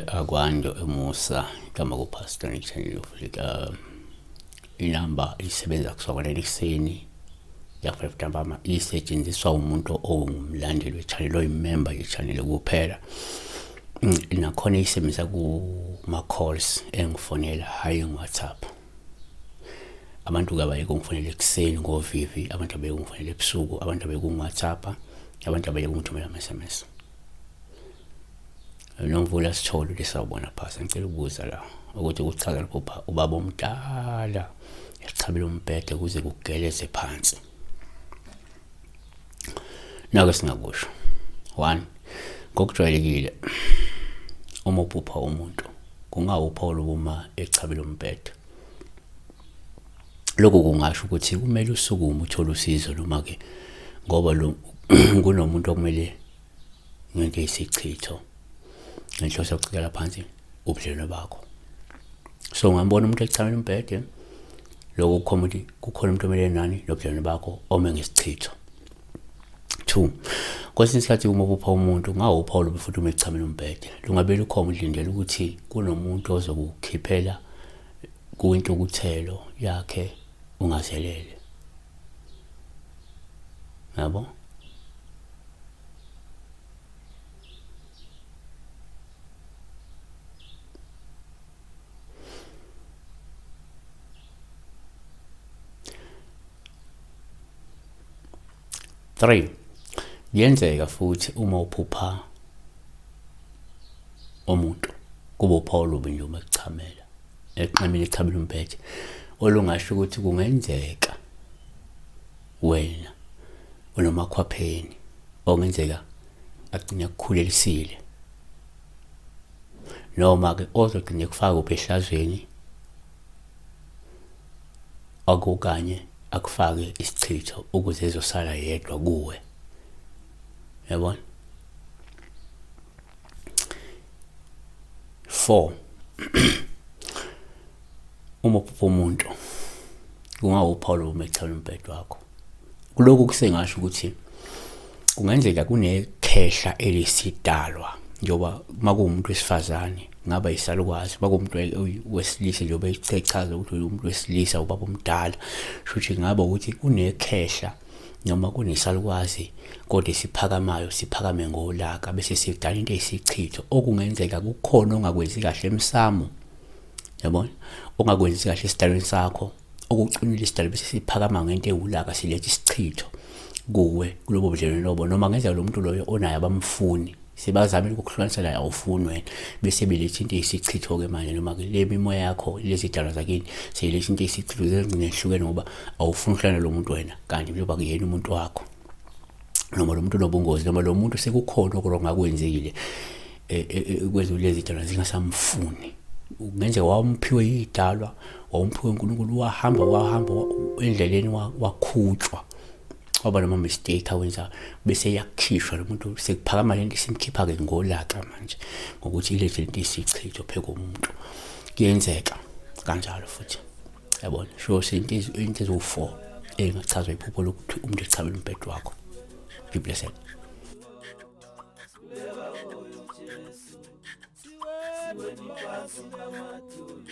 Akwando eMusa igama kuPastor Nixon Lufika inamba isebenza kusukela ekuseni ya-5 ntambama isetshenziswa umuntu ongumlandeli we-channel oyimember ye-channel kuphela. Nakhona isebenzisa kuma-calls engifonela hayi ngu-WhatsApp. Abantu kabaye kungifonela ekuseni ngovivi, abantu abaye kungifonela ebusuku, abantu abaye kungu-WhatsApp, abantu abaye kungithumela ama-SMS. Nomvula Sithole lesawubona phasa ngicela ukubuza la ukuthi uchaza lapho ubaba omdala esichabela umbhede kuze kugeleze phansi. Nake singakusho 1 ngokujwayelekile uma uphupha umuntu kungawuphawula uma echabela umbhede. Lokho kungasho ukuthi kumele usukume uthole usizo noma ke ngoba lo kunomuntu okumele ngento eyisichitho ngenhloso yokucikela phansi ubudlelwano bakho. So ngambona umuntu echamela umbhede lokho kukhomba ukuthi kukhona umuntu omele nani nobudlelwano bakho ome ngesichitho. 2 kwesinye isikhathi uma upha umuntu ngawuphawula futhi uma echamela umbhede lungabe lukhoma udlindela ukuthi kunomuntu ozokukhiphela kuwintukuthelo yakhe ungazelele. Yabo? Three, yenzeka futhi uma uphupha umuntu kube uPaul nje uma echamela eqhamile echamela umbhede olungasho ukuthi kungenzeka wena unomakhwapheni ongenzeka agcina ukukhulelisile noma ke ozogcina kufaka uphehlazweni akukanye akufake isichitho ukuze ezosala yedwa kuwe. Yabona? 4 uma uphupha umuntu kungawuPaul uma echamela umbhede wakho. Kulokhu kusengasho ukuthi kungenzeka kunekhehla elisidalwa njoba makuwumuntu wesifazane ngaba yisalukwazi makuwumuntu wesilisa njoba ichaza ukuthi umuntu wesilisa ubaba omdala futhi ngaba ukuthi kunekhehla noma kunesalukwazi kodwa siphakamayo siphakame ngolaka bese sidala into eyisichitho okungenzeka kukhona ongakwenzi kahle emsamo. Yabona? Ongakwenzi kahle esidalweni sakho okucinile isidalo bese siphakama ngento ewulaka silethe isichitho kuwe kulobo budlelwano lobo noma ngenzeka lo muntu loyo onayo abamfuni sebazamile ukuhlukanisa la awufuni wena bese belethe into eyisichitho ke manje noma ke le mimoya yakho lezi dalo zakini seyilethe into eyisichitho zezinehlukene ngoba awufuni ukuhlala lo muntu wena kanti njengoba kuyena umuntu wakho noma lo muntu nobungozi noma lo muntu sekukhona okungakwenzile kwenza lezi dalo zingasamfuni. Ngenzeka wamphiwe idalwa wamphiwe uNkulunkulu wahamba endleleni wakhutshwa waba noma mistake awenza bese yakhishwa lo muntu sekuphakama lento simkhipha ke ngolaka manje ngokuthi ilethe lento isichitho pheko umuntu kuyenzeka kanjalo futhi. Yabona? Sho into ezo4 engachazwa iphupho lokuthi umuntu echabela umbhede wakho. Be blessed. Siweni phansi lematulu,